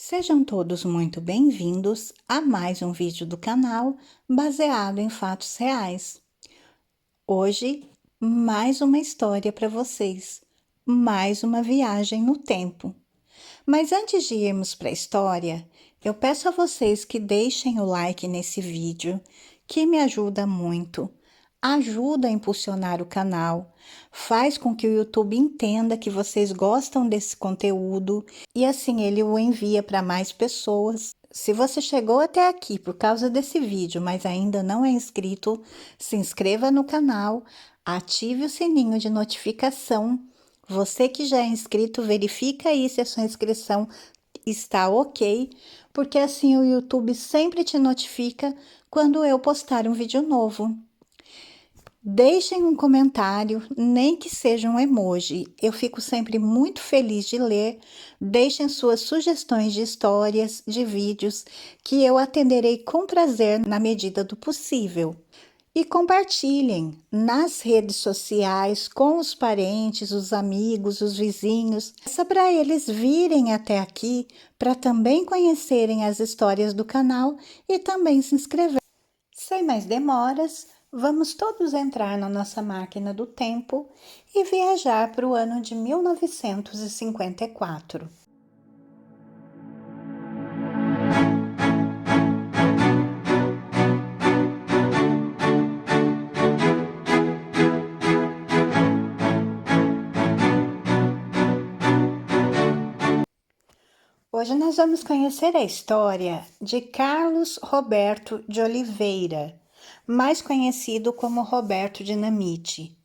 Sejam todos muito bem-vindos a mais um vídeo do canal baseado em fatos reais. Hoje, mais uma história para vocês, mais uma viagem no tempo. Mas antes de irmos para a história, eu peço a vocês que deixem o like nesse vídeo, que me ajuda muito. Ajuda a impulsionar o canal, faz com que o YouTube entenda que vocês gostam desse conteúdo e assim ele o envia para mais pessoas. Se você chegou até aqui por causa desse vídeo, mas ainda não é inscrito, se inscreva no canal, ative o sininho de notificação. Você que já é inscrito, verifica aí se a sua inscrição está ok, porque assim o YouTube sempre te notifica quando eu postar um vídeo novo. Deixem um comentário, nem que seja um emoji. Eu fico sempre muito feliz de ler. Deixem suas sugestões de histórias, de vídeos, que eu atenderei com prazer na medida do possível. E compartilhem nas redes sociais com os parentes, os amigos, os vizinhos, só para eles virem até aqui, para também conhecerem as histórias do canal e também se inscrever. Sem mais demoras, vamos todos entrar na nossa máquina do tempo e viajar para o ano de 1954. Hoje nós vamos conhecer a história de Carlos Roberto de Oliveira, mais conhecido como Roberto Dinamite.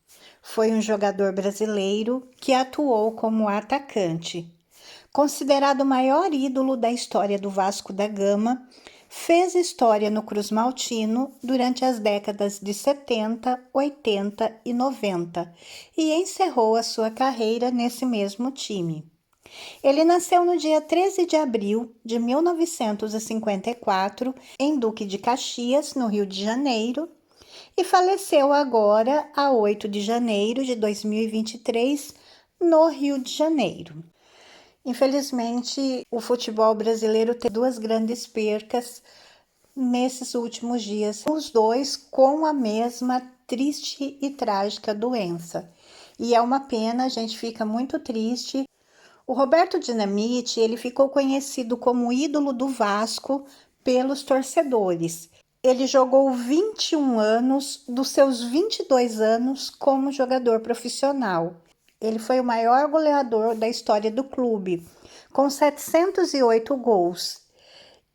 Foi um jogador brasileiro que atuou como atacante. Considerado o maior ídolo da história do Vasco da Gama, fez história no Cruz Maltino durante as décadas de 70, 80 e 90 e encerrou a sua carreira nesse mesmo time. Ele nasceu no dia 13 de abril de 1954 em Duque de Caxias, no Rio de Janeiro, e faleceu agora, a 8 de janeiro de 2023, no Rio de Janeiro. Infelizmente, o futebol brasileiro teve duas grandes percas nesses últimos dias, os dois com a mesma triste e trágica doença. E é uma pena, a gente fica muito triste. O Roberto Dinamite, ele ficou conhecido como ídolo do Vasco pelos torcedores. Ele jogou 21 anos dos seus 22 anos como jogador profissional. Ele foi o maior goleador da história do clube, com 708 gols.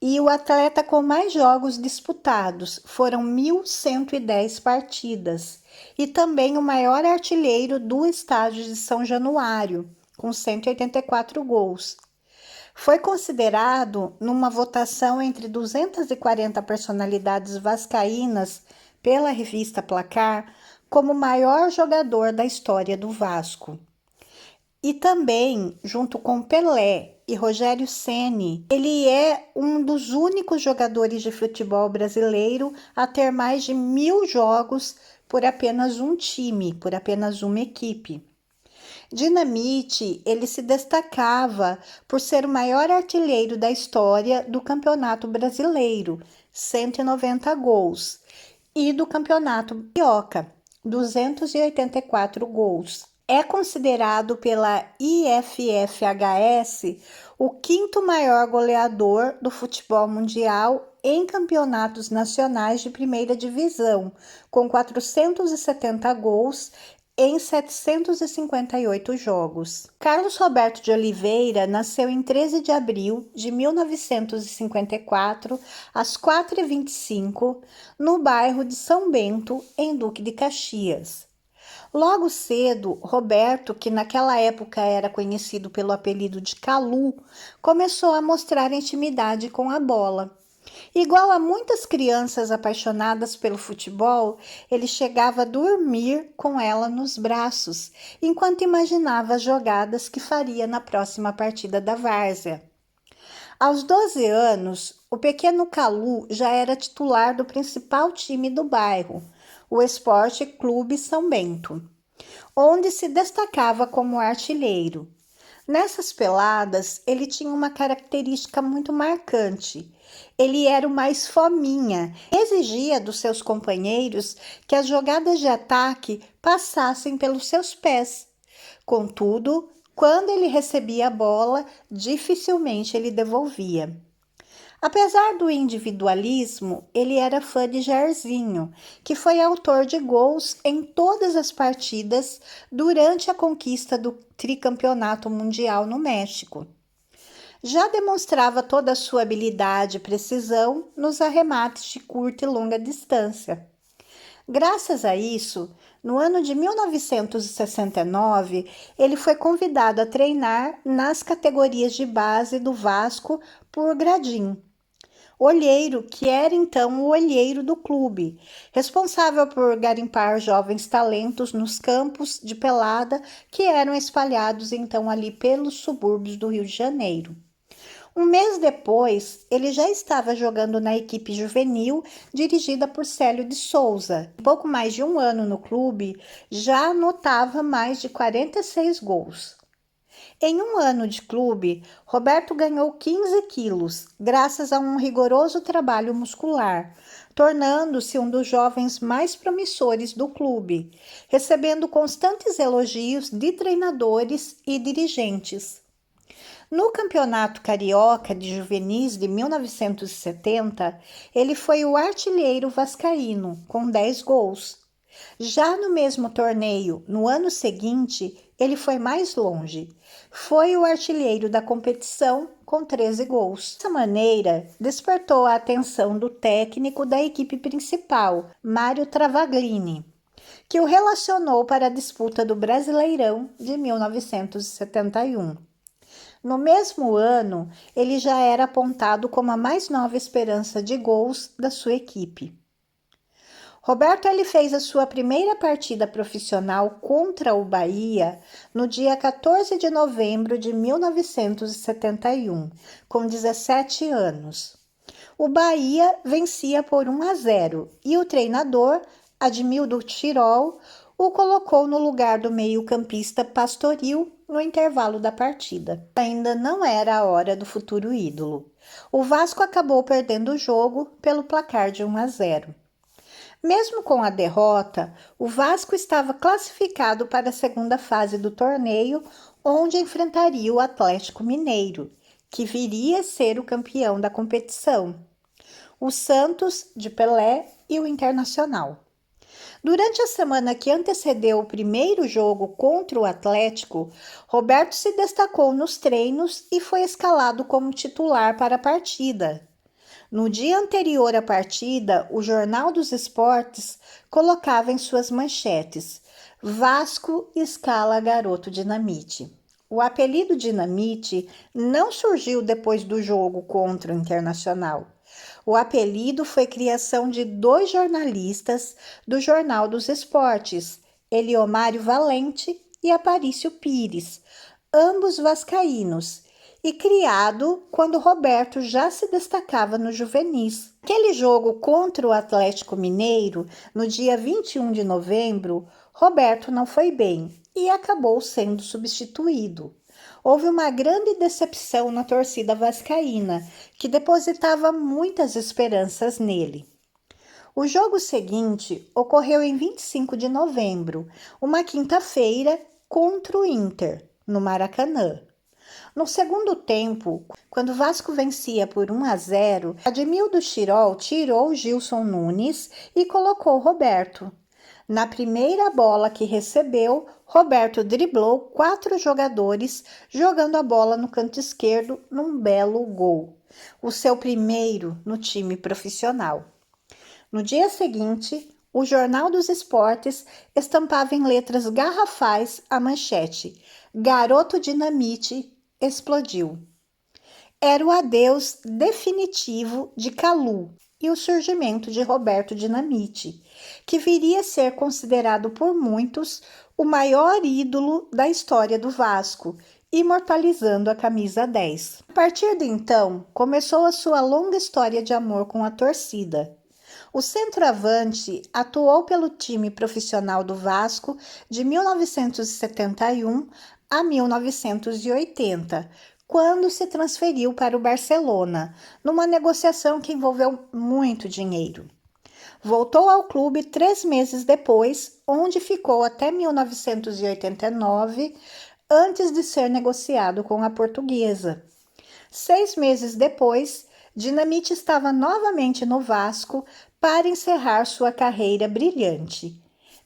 E o atleta com mais jogos disputados, foram 1.110 partidas. E também o maior artilheiro do estádio de São Januário, com 184 gols. Foi considerado, numa votação entre 240 personalidades vascaínas pela revista Placar, como o maior jogador da história do Vasco. E também, junto com Pelé e Rogério Ceni, ele é um dos únicos jogadores de futebol brasileiro a ter mais de 1.000 jogos por apenas um time, por apenas uma equipe. Dinamite, ele se destacava por ser o maior artilheiro da história do Campeonato Brasileiro, 190 gols, e do Campeonato Carioca, 284 gols. É considerado pela IFFHS o quinto maior goleador do futebol mundial em campeonatos nacionais de primeira divisão, com 470 gols em 758 jogos. Carlos Roberto de Oliveira nasceu em 13 de abril de 1954, às 4h25, no bairro de São Bento, em Duque de Caxias. Logo cedo, Roberto, que naquela época era conhecido pelo apelido de Calu, começou a mostrar intimidade com a bola. Igual a muitas crianças apaixonadas pelo futebol, ele chegava a dormir com ela nos braços, enquanto imaginava as jogadas que faria na próxima partida da várzea. Aos 12 anos, o pequeno Calu já era titular do principal time do bairro, o Esporte Clube São Bento, onde se destacava como artilheiro. Nessas peladas, ele tinha uma característica muito marcante. Ele era o mais fominha, exigia dos seus companheiros que as jogadas de ataque passassem pelos seus pés. Contudo, quando ele recebia a bola, dificilmente ele devolvia. Apesar do individualismo, ele era fã de Jairzinho, que foi autor de gols em todas as partidas durante a conquista do tricampeonato mundial no México. Já demonstrava toda a sua habilidade e precisão nos arremates de curta e longa distância. Graças a isso, no ano de 1969, ele foi convidado a treinar nas categorias de base do Vasco por Gradim, olheiro, que era então o olheiro do clube, responsável por garimpar jovens talentos nos campos de pelada que eram espalhados então ali pelos subúrbios do Rio de Janeiro. Um mês depois, ele já estava jogando na equipe juvenil dirigida por Célio de Souza. Em pouco mais de um ano no clube, já anotava mais de 46 gols. Em um ano de clube, Roberto ganhou 15 quilos, graças a um rigoroso trabalho muscular, tornando-se um dos jovens mais promissores do clube, recebendo constantes elogios de treinadores e dirigentes. No Campeonato Carioca de Juvenis de 1970, ele foi o artilheiro vascaíno, com 10 gols. Já no mesmo torneio, no ano seguinte, ele foi mais longe. Foi o artilheiro da competição com 13 gols. Dessa maneira, despertou a atenção do técnico da equipe principal, Mário Travaglini, que o relacionou para a disputa do Brasileirão de 1971. No mesmo ano, ele já era apontado como a mais nova esperança de gols da sua equipe. Roberto ele fez a sua primeira partida profissional contra o Bahia no dia 14 de novembro de 1971, com 17 anos. O Bahia vencia por 1-0 e o treinador, Admildo Tirol, o colocou no lugar do meio-campista Pastoril no intervalo da partida. Ainda não era a hora do futuro ídolo. O Vasco acabou perdendo o jogo pelo placar de 1-0. Mesmo com a derrota, o Vasco estava classificado para a segunda fase do torneio, onde enfrentaria o Atlético Mineiro, que viria a ser o campeão da competição, o Santos de Pelé e o Internacional. Durante a semana que antecedeu o primeiro jogo contra o Atlético, Roberto se destacou nos treinos e foi escalado como titular para a partida. No dia anterior à partida, o Jornal dos Esportes colocava em suas manchetes: Vasco escala garoto Dinamite. O apelido Dinamite não surgiu depois do jogo contra o Internacional. O apelido foi criação de 2 jornalistas do Jornal dos Esportes, Eliomário Valente e Aparício Pires, ambos vascaínos, e criado quando Roberto já se destacava no juvenis. Aquele jogo contra o Atlético Mineiro, no dia 21 de novembro, Roberto não foi bem e acabou sendo substituído. Houve uma grande decepção na torcida vascaína, que depositava muitas esperanças nele. O jogo seguinte ocorreu em 25 de novembro, uma quinta-feira, contra o Inter, no Maracanã. No segundo tempo, quando o Vasco vencia por 1-0, Admildo Tirol tirou Gilson Nunes e colocou Roberto. Na primeira bola que recebeu, Roberto driblou 4 jogadores, jogando a bola no canto esquerdo num belo gol, o seu primeiro no time profissional. No dia seguinte, o Jornal dos Esportes estampava em letras garrafais a manchete: Garoto Dinamite explodiu. Era o adeus definitivo de Calu e o surgimento de Roberto Dinamite, que viria a ser considerado por muitos o maior ídolo da história do Vasco, imortalizando a camisa 10. A partir de então, começou a sua longa história de amor com a torcida. O centroavante atuou pelo time profissional do Vasco de 1971 a 1980, quando se transferiu para o Barcelona, numa negociação que envolveu muito dinheiro. Voltou ao clube 3 meses depois, onde ficou até 1989, antes de ser negociado com a Portuguesa. 6 meses depois, Dinamite estava novamente no Vasco para encerrar sua carreira brilhante.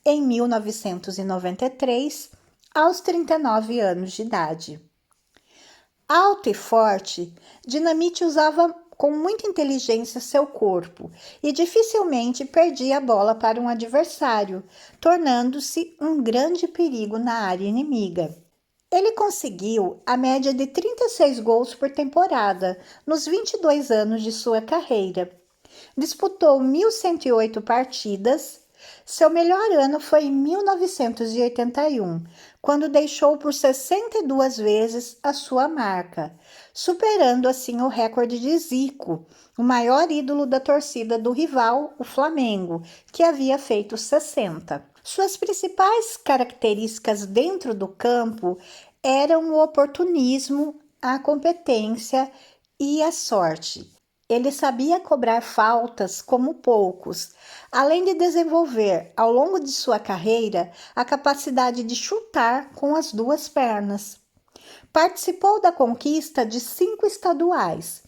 Em 1993, aos 39 anos de idade. Alto e forte, Dinamite usava com muita inteligência seu corpo e dificilmente perdia a bola para um adversário, tornando-se um grande perigo na área inimiga. Ele conseguiu a média de 36 gols por temporada nos 22 anos de sua carreira. Disputou 1.108 partidas. Seu melhor ano foi em 1981, quando deixou por 62 vezes a sua marca, superando assim o recorde de Zico, o maior ídolo da torcida do rival, o Flamengo, que havia feito 60. Suas principais características dentro do campo eram o oportunismo, a competência e a sorte. Ele sabia cobrar faltas como poucos, além de desenvolver, ao longo de sua carreira, a capacidade de chutar com as duas pernas. Participou da conquista de 5 estaduais,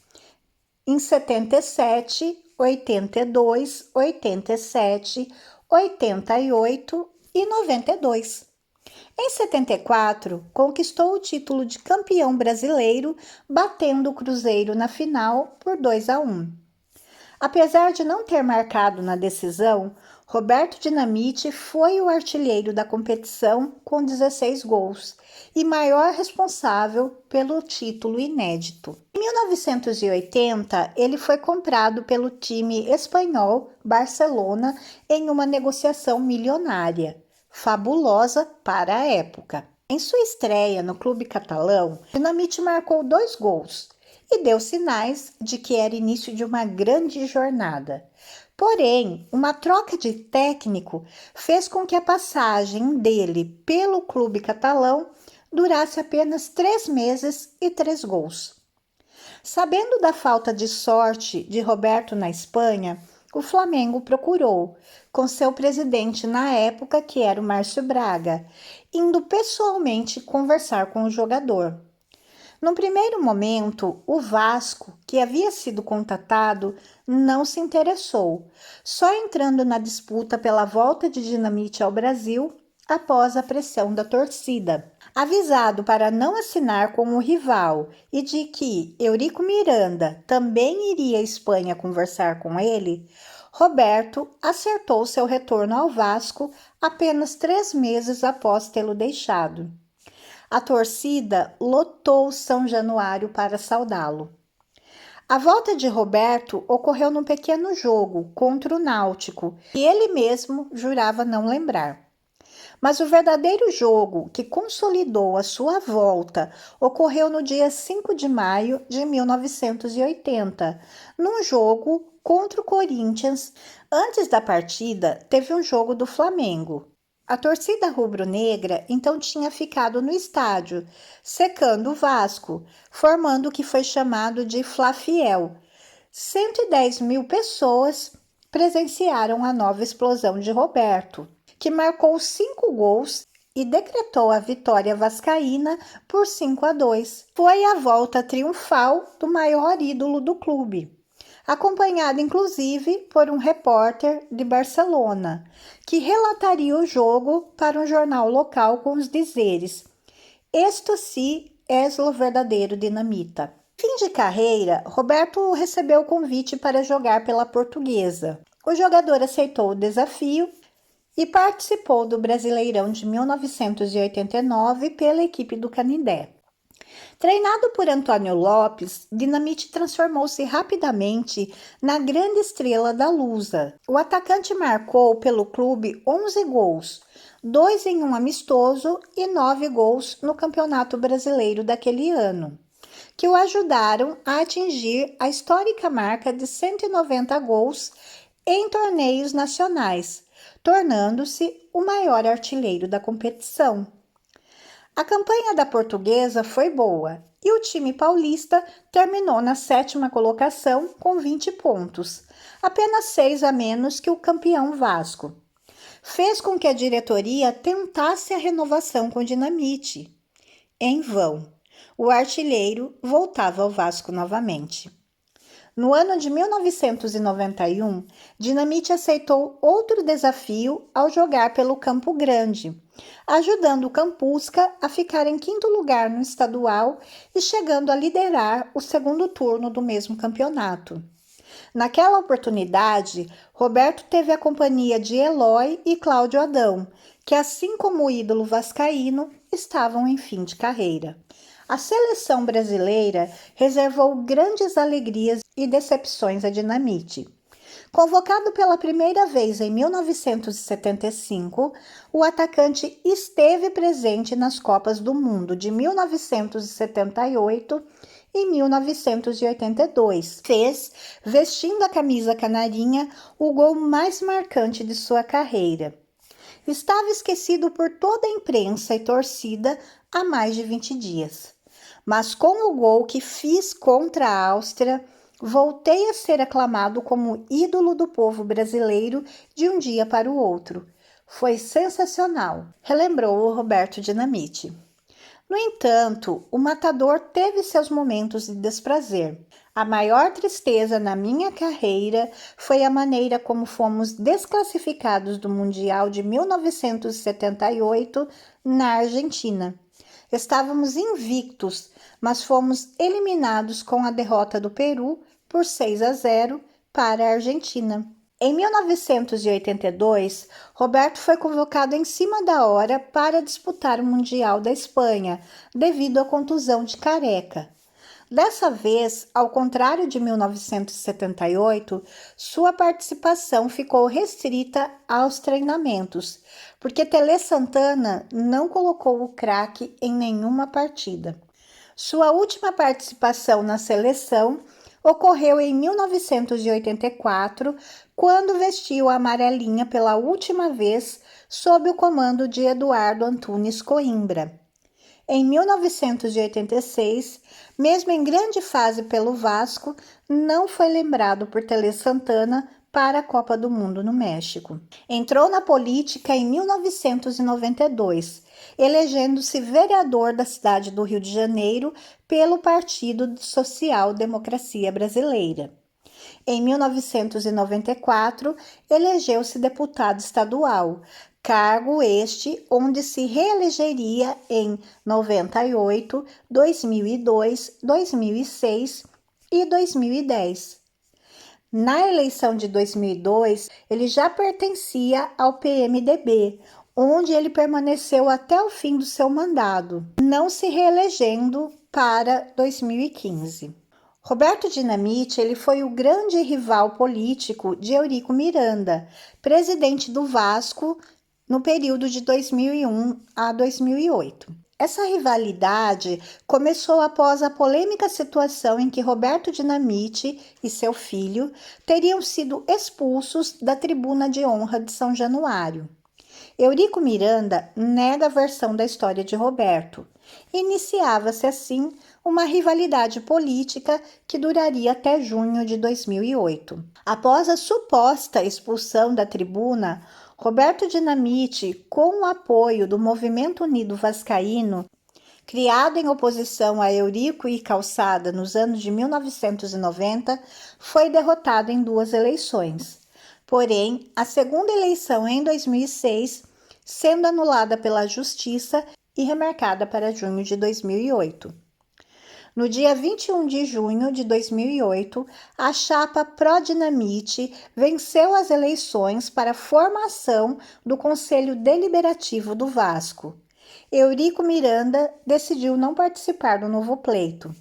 em 77, 82, 87, 88 e 92. Em 74, conquistou o título de campeão brasileiro, batendo o Cruzeiro na final por 2-1. Apesar de não ter marcado na decisão, Roberto Dinamite foi o artilheiro da competição com 16 gols e maior responsável pelo título inédito. Em 1980, ele foi comprado pelo time espanhol Barcelona em uma negociação milionária, fabulosa para a época. Em sua estreia no clube catalão, Dinamite marcou 2 gols e deu sinais de que era início de uma grande jornada. Porém, uma troca de técnico fez com que a passagem dele pelo clube catalão durasse apenas 3 meses e 3 gols. Sabendo da falta de sorte de Roberto na Espanha, o Flamengo procurou, com seu presidente na época, que era o Márcio Braga, indo pessoalmente conversar com o jogador. Num primeiro momento, o Vasco, que havia sido contatado, não se interessou, só entrando na disputa pela volta de Dinamite ao Brasil após a pressão da torcida. Avisado para não assinar com o rival e de que Eurico Miranda também iria à Espanha conversar com ele, Roberto acertou seu retorno ao Vasco apenas 3 meses após tê-lo deixado. A torcida lotou São Januário para saudá-lo. A volta de Roberto ocorreu num pequeno jogo contra o Náutico, que ele mesmo jurava não lembrar. Mas o verdadeiro jogo que consolidou a sua volta ocorreu no dia 5 de maio de 1980, num jogo contra o Corinthians. Antes da partida, teve um jogo do Flamengo. A torcida rubro-negra então tinha ficado no estádio, secando o Vasco, formando o que foi chamado de Fla-Fiel. 110 mil pessoas presenciaram a nova explosão de Roberto, que marcou 5 gols e decretou a vitória vascaína por 5-2. Foi a volta triunfal do maior ídolo do clube, acompanhado inclusive por um repórter de Barcelona, que relataria o jogo para um jornal local com os dizeres: "Esto sí es lo verdadeiro dinamita". Fim de carreira, Roberto recebeu o convite para jogar pela Portuguesa. O jogador aceitou o desafio e participou do Brasileirão de 1989 pela equipe do Canindé. Treinado por Antônio Lopes, Dinamite transformou-se rapidamente na grande estrela da Lusa. O atacante marcou pelo clube 11 gols, 2 em um amistoso e 9 gols no Campeonato Brasileiro daquele ano, que o ajudaram a atingir a histórica marca de 190 gols em torneios nacionais, tornando-se o maior artilheiro da competição. A campanha da Portuguesa foi boa e o time paulista terminou na 7ª colocação com 20 pontos, apenas 6 a menos que o campeão Vasco. Fez com que a diretoria tentasse a renovação com Dinamite. Em vão. O artilheiro voltava ao Vasco novamente. No ano de 1991, Dinamite aceitou outro desafio ao jogar pelo Campo Grande, ajudando o Campusca a ficar em 5º lugar no estadual e chegando a liderar o 2º turno do mesmo campeonato. Naquela oportunidade, Roberto teve a companhia de Eloy e Cláudio Adão, que, assim como o ídolo vascaíno, estavam em fim de carreira. A seleção brasileira reservou grandes alegrias e decepções a Dinamite. Convocado pela primeira vez em 1975, o atacante esteve presente nas Copas do Mundo de 1978 e 1982. Fez, vestindo a camisa canarinha, o gol mais marcante de sua carreira. Estava esquecido por toda a imprensa e torcida há mais de 20 dias. Mas com o gol que fiz contra a Áustria, voltei a ser aclamado como ídolo do povo brasileiro de um dia para o outro. Foi sensacional, relembrou o Roberto Dinamite. No entanto, o matador teve seus momentos de desprazer. A maior tristeza na minha carreira foi a maneira como fomos desclassificados do Mundial de 1978 na Argentina. Estávamos invictos, mas fomos eliminados com a derrota do Peru por 6-0 para a Argentina. Em 1982, Roberto foi convocado em cima da hora para disputar o Mundial da Espanha, devido à contusão de Careca. Dessa vez, ao contrário de 1978, sua participação ficou restrita aos treinamentos, porque Tele Santana não colocou o craque em nenhuma partida. Sua última participação na seleção ocorreu em 1984, quando vestiu a amarelinha pela última vez sob o comando de Eduardo Antunes Coimbra. Em 1986, mesmo em grande fase pelo Vasco, não foi lembrado por Tele Santana para a Copa do Mundo no México. Entrou na política em 1992, elegendo-se vereador da cidade do Rio de Janeiro pelo Partido Social Democracia Brasileira. Em 1994, elegeu-se deputado estadual, cargo este onde se reelegeria em 98, 2002, 2006 e 2010. Na eleição de 2002, ele já pertencia ao PMDB, onde ele permaneceu até o fim do seu mandato, não se reelegendo para 2015. Roberto Dinamite ele foi o grande rival político de Eurico Miranda, presidente do Vasco no período de 2001 a 2008. Essa rivalidade começou após a polêmica situação em que Roberto Dinamite e seu filho teriam sido expulsos da tribuna de honra de São Januário. Eurico Miranda nega a versão da história de Roberto. Iniciava-se assim uma rivalidade política que duraria até junho de 2008. Após a suposta expulsão da tribuna, Roberto Dinamite, com o apoio do Movimento Unido Vascaíno, criado em oposição a Eurico e Calçada nos anos de 1990, foi derrotado em 2 eleições. Porém, a segunda eleição em 2006, sendo anulada pela Justiça e remarcada para junho de 2008. No dia 21 de junho de 2008, a chapa Pró-Dinamite venceu as eleições para a formação do Conselho Deliberativo do Vasco. Eurico Miranda decidiu não participar do novo pleito.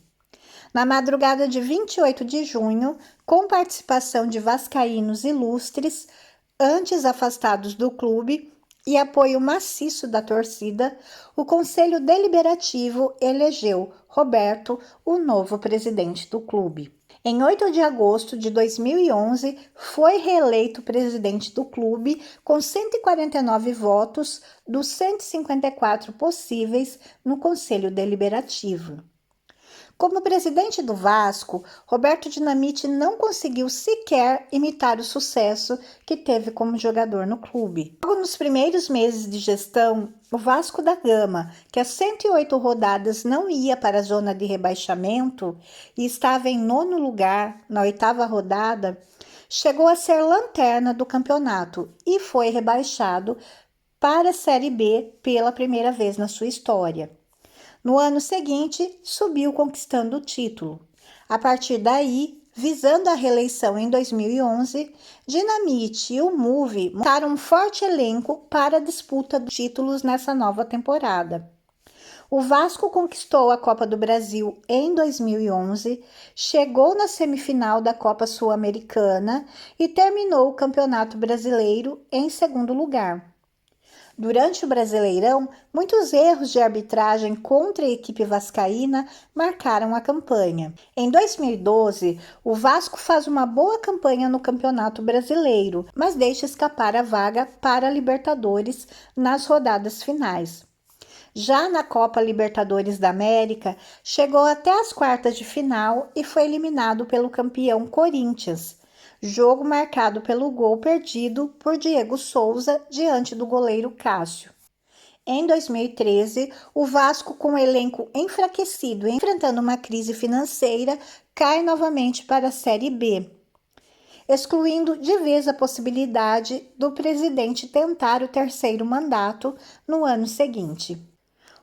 Na madrugada de 28 de junho, com participação de vascaínos ilustres, antes afastados do clube, e apoio maciço da torcida, o Conselho Deliberativo elegeu Roberto o novo presidente do clube. Em 8 de agosto de 2011, foi reeleito presidente do clube com 149 votos dos 154 possíveis no Conselho Deliberativo. Como presidente do Vasco, Roberto Dinamite não conseguiu sequer imitar o sucesso que teve como jogador no clube. Logo nos primeiros meses de gestão, o Vasco da Gama, que há 108 rodadas não ia para a zona de rebaixamento e estava em 9º lugar na 8ª rodada, chegou a ser lanterna do campeonato e foi rebaixado para a Série B pela primeira vez na sua história. No ano seguinte, subiu conquistando o título. A partir daí, visando a reeleição em 2011, Dinamite e o Move montaram um forte elenco para a disputa dos títulos nessa nova temporada. O Vasco conquistou a Copa do Brasil em 2011, chegou na semifinal da Copa Sul-Americana e terminou o Campeonato Brasileiro em 2º lugar. Durante o Brasileirão, muitos erros de arbitragem contra a equipe vascaína marcaram a campanha. Em 2012, o Vasco faz uma boa campanha no Campeonato Brasileiro, mas deixa escapar a vaga para a Libertadores nas rodadas finais. Já na Copa Libertadores da América, chegou até as quartas de final e foi eliminado pelo campeão Corinthians. Jogo marcado pelo gol perdido por Diego Souza diante do goleiro Cássio. Em 2013, o Vasco, com o elenco enfraquecido e enfrentando uma crise financeira, cai novamente para a Série B, excluindo de vez a possibilidade do presidente tentar o 3º mandato no ano seguinte.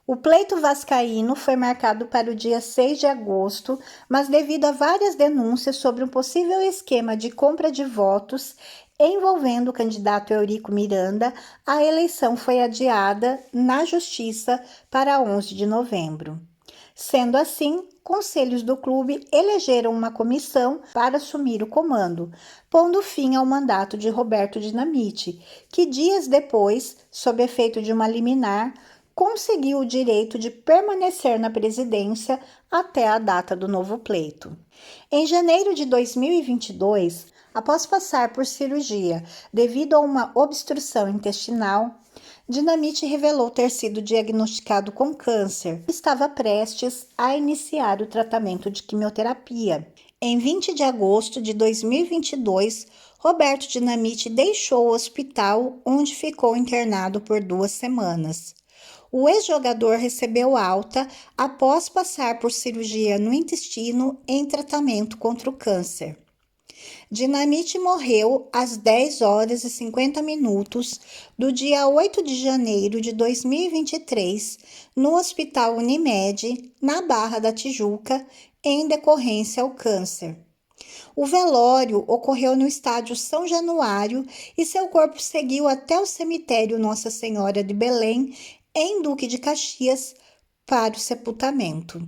O pleito vascaíno foi marcado para o dia 6 de agosto, mas devido a várias denúncias sobre um possível esquema de compra de votos envolvendo o candidato Eurico Miranda, a eleição foi adiada na Justiça para 11 de novembro. Sendo assim, conselhos do clube elegeram uma comissão para assumir o comando, pondo fim ao mandato de Roberto Dinamite, que dias depois, sob efeito de uma liminar, conseguiu o direito de permanecer na presidência até a data do novo pleito. Em janeiro de 2022, após passar por cirurgia devido a uma obstrução intestinal, Dinamite revelou ter sido diagnosticado com câncer e estava prestes a iniciar o tratamento de quimioterapia. Em 20 de agosto de 2022, Roberto Dinamite deixou o hospital, onde ficou internado por 2 semanas. O ex-jogador recebeu alta após passar por cirurgia no intestino em tratamento contra o câncer. Dinamite morreu às 10 horas e 50 minutos do dia 8 de janeiro de 2023 no Hospital Unimed, na Barra da Tijuca, em decorrência ao câncer. O velório ocorreu no estádio São Januário e seu corpo seguiu até o cemitério Nossa Senhora de Belém, em Duque de Caxias, para o sepultamento.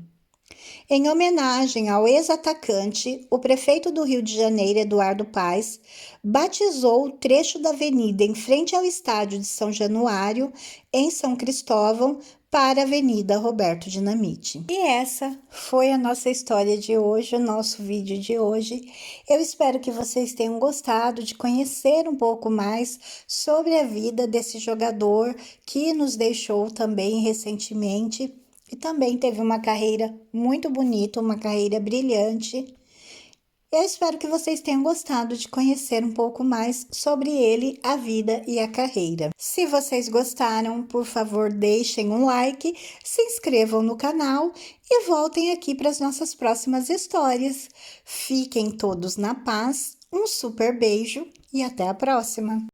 Em homenagem ao ex-atacante, o prefeito do Rio de Janeiro, Eduardo Paes, batizou o trecho da avenida em frente ao estádio de São Januário, em São Cristóvão, para a Avenida Roberto Dinamite. E essa foi a nossa história de hoje, o nosso vídeo de hoje. Eu espero que vocês tenham gostado de conhecer um pouco mais sobre a vida desse jogador que nos deixou também recentemente e também teve uma carreira muito bonita, uma carreira brilhante. Eu espero que vocês tenham gostado de conhecer um pouco mais sobre ele, a vida e a carreira. Se vocês gostaram, por favor, deixem um like, se inscrevam no canal e voltem aqui para as nossas próximas histórias. Fiquem todos na paz, um super beijo e até a próxima!